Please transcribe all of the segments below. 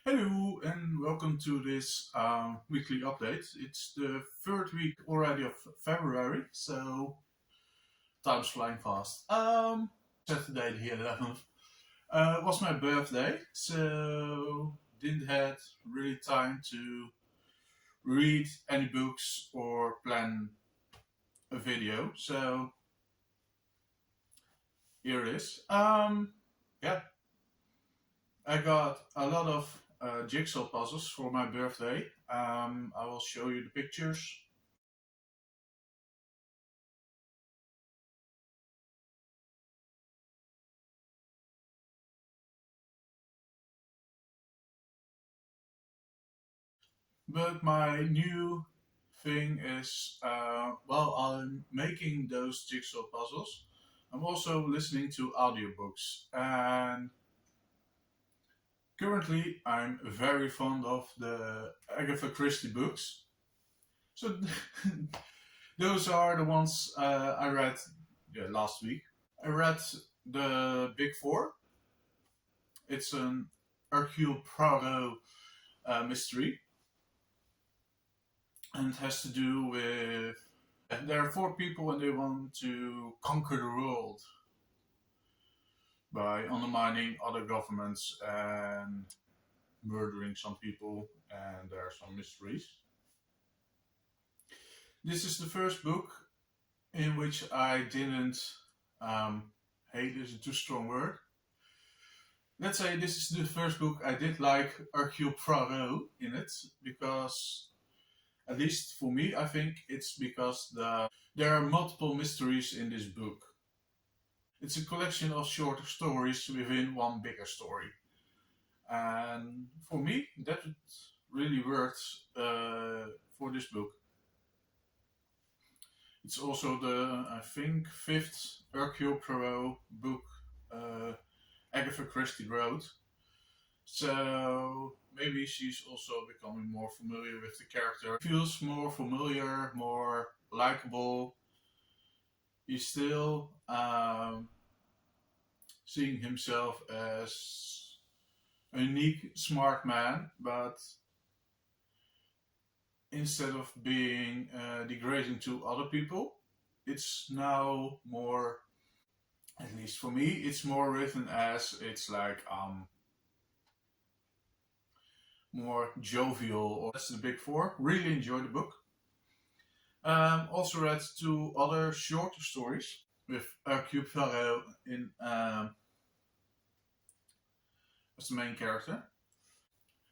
Hello and welcome to this weekly update. It's the third week already of February, so time's flying fast. Saturday the 11th was my birthday, so didn't had really time to read any books or plan a video. So here it is. Yeah, I got a lot of jigsaw puzzles for my birthday. I will show you the pictures. But my new thing is, while I'm making those jigsaw puzzles, I'm also listening to audiobooks. And currently, I'm very fond of the Agatha Christie books. So those are the ones I read last week. I read the Big Four. It's an Hercule Poirot mystery, and it has to do with there are four people and they want to conquer the world by undermining other governments and murdering some people, and there are some mysteries. This is the first book in which I didn't um, hate is a too strong word. Let's say this is the first book I did like Hercule Poirot in it, because at least for me, I think it's because there are multiple mysteries in this book. It's a collection of shorter stories within one bigger story. And for me, that really worked for this book. It's also the, I think, fifth Hercule Poirot book Agatha Christie wrote. So maybe she's also becoming more familiar with the character. Feels more familiar, more likable. He's still seeing himself as a unique, smart man, but instead of being degrading to other people, it's now more, at least for me, it's more written as it's like more jovial. Or that's the Big Four. Really enjoyed the book. Also read two other shorter stories with Hercule Poirot in as the main character.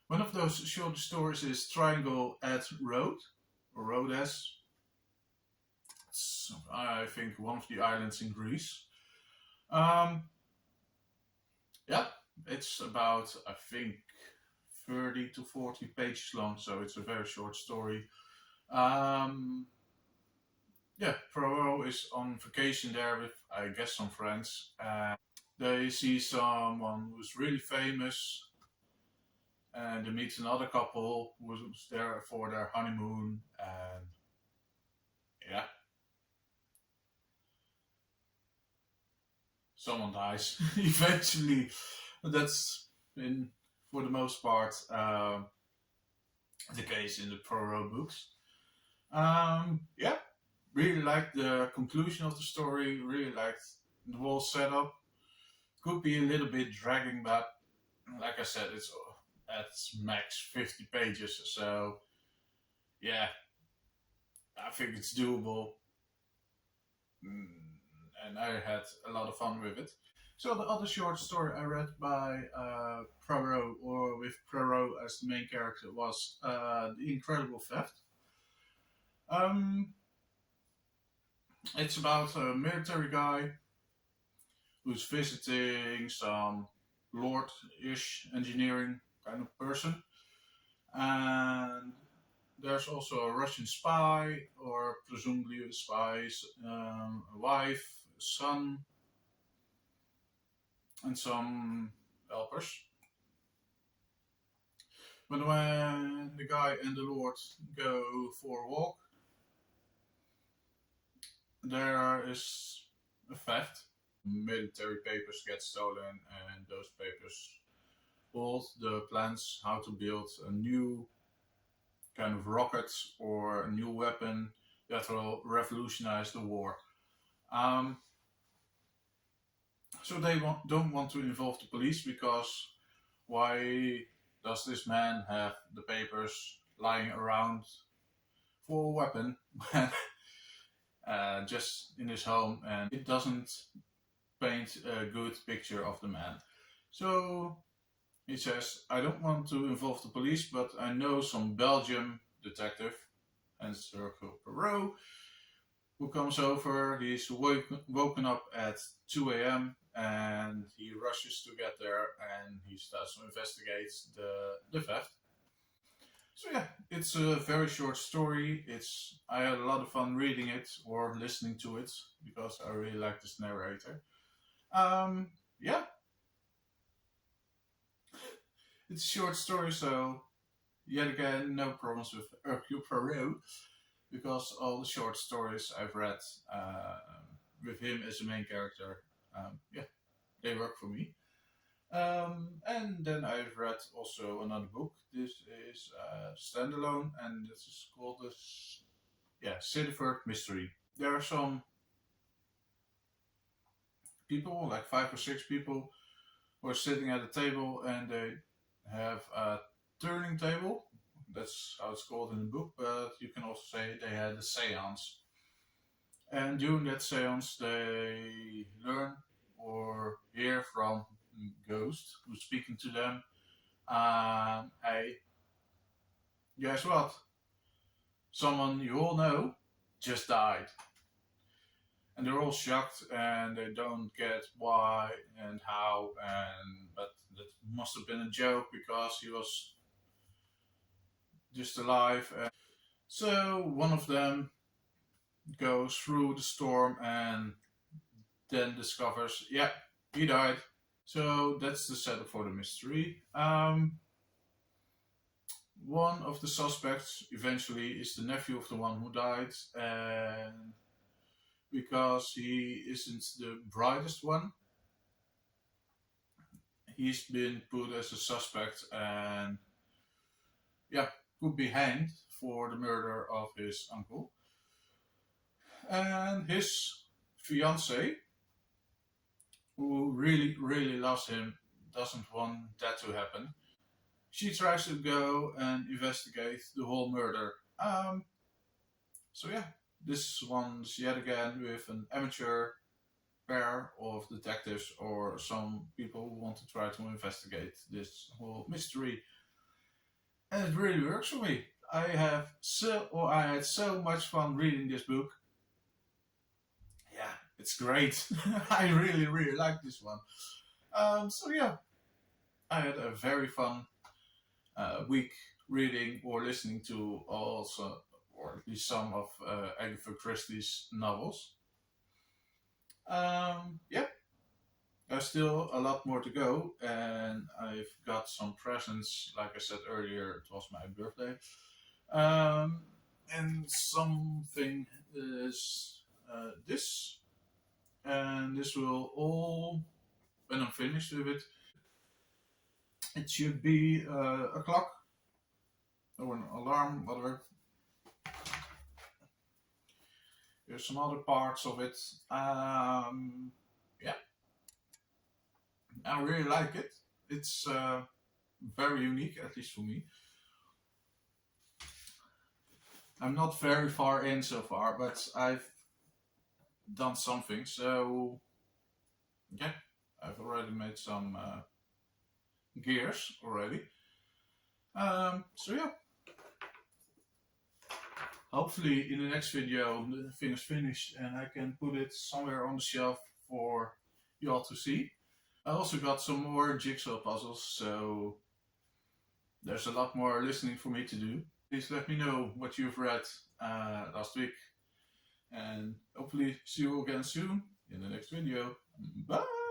One of those short stories is Triangle at Rhodes, or Rhodes. It's, I think, one of the islands in Greece. Um, yeah, it's about, I think, 30 to 40 pages long, so it's a very short story. Yeah, Poirot is on vacation there with, I guess, some friends. They see someone who's really famous, and they meet another couple who was there for their honeymoon, and yeah, someone dies eventually. That's in for the most part the case in the Poirot books. Yeah, really liked the conclusion of the story. Really liked the whole setup. Could be a little bit dragging, but like I said, it's at max 50 pages. So yeah, I think it's doable. Mm, and I had a lot of fun with it. So the other short story I read by Poirot, or with Poirot as the main character, was The Incredible Theft. Um, it's about a military guy who's visiting some lord-ish engineering kind of person, and there's also a Russian spy, or presumably a spy's a wife, a son, and some helpers. But when the guy and the Lord go for a walk, there is a theft. Military papers get stolen, and those papers all the plans how to build a new kind of rocket or a new weapon that will revolutionize the war. Um, so they don't want to involve the police because why does this man have the papers lying around for a weapon just in his home, and it doesn't paint a good picture of the man. So he says, I don't want to involve the police, but I know some Belgian detective, and Hercule Poirot, who comes over. He's woken up at 2 a.m. and he rushes to get there and he starts to investigate the theft. So yeah, it's a very short story. I had a lot of fun reading it or listening to it because I really like this narrator. Yeah, it's a short story, so yet again, no problems with Hercule Poirot because all the short stories I've read with him as the main character, yeah, they work for me. And then I've read also another book. This is standalone, and this is called Sittaford Mystery. There are some people, like 5 or 6 people, who are sitting at a table, and they have a turning table. That's how it's called in the book, but you can also say they had a seance. And during that seance, they learn or hear from ghost who's speaking to them. Hey, guess what? Someone you all know just died. And they're all shocked and they don't get why and how, but that must have been a joke because he was just alive. And so one of them goes through the storm and then discovers, yeah, he died. So that's the setup for the mystery. One of the suspects eventually is the nephew of the one who died, and because he isn't the brightest one, he's been put as a suspect and, yeah, could be hanged for the murder of his uncle. And his fiancée, who really, really loves him, doesn't want that to happen. She tries to go and investigate the whole murder. So yeah, this one's yet again with an amateur pair of detectives or some people who want to try to investigate this whole mystery. And it really works for me. I had so much fun reading this book. Yeah, it's great. I really, really like this one. So yeah, I had a very fun week reading or listening to also, or at least some of Agatha Christie's novels. Yeah, there's still a lot more to go, and I've got some presents. Like I said earlier, it was my birthday. And something is this, and this will all, when I'm finished with it, it should be a clock or an alarm, whatever. There's some other parts of it. Yeah, I really like it. It's very unique, at least for me. I'm not very far in so far, but I've done something. So yeah, I've already made some gears already. So yeah, hopefully in the next video the thing is finished and I can put it somewhere on the shelf for you all to see. I also got some more jigsaw puzzles, so there's a lot more listening for me to do. Please let me know what you've read last week, and hopefully see you again soon in the next video. Bye!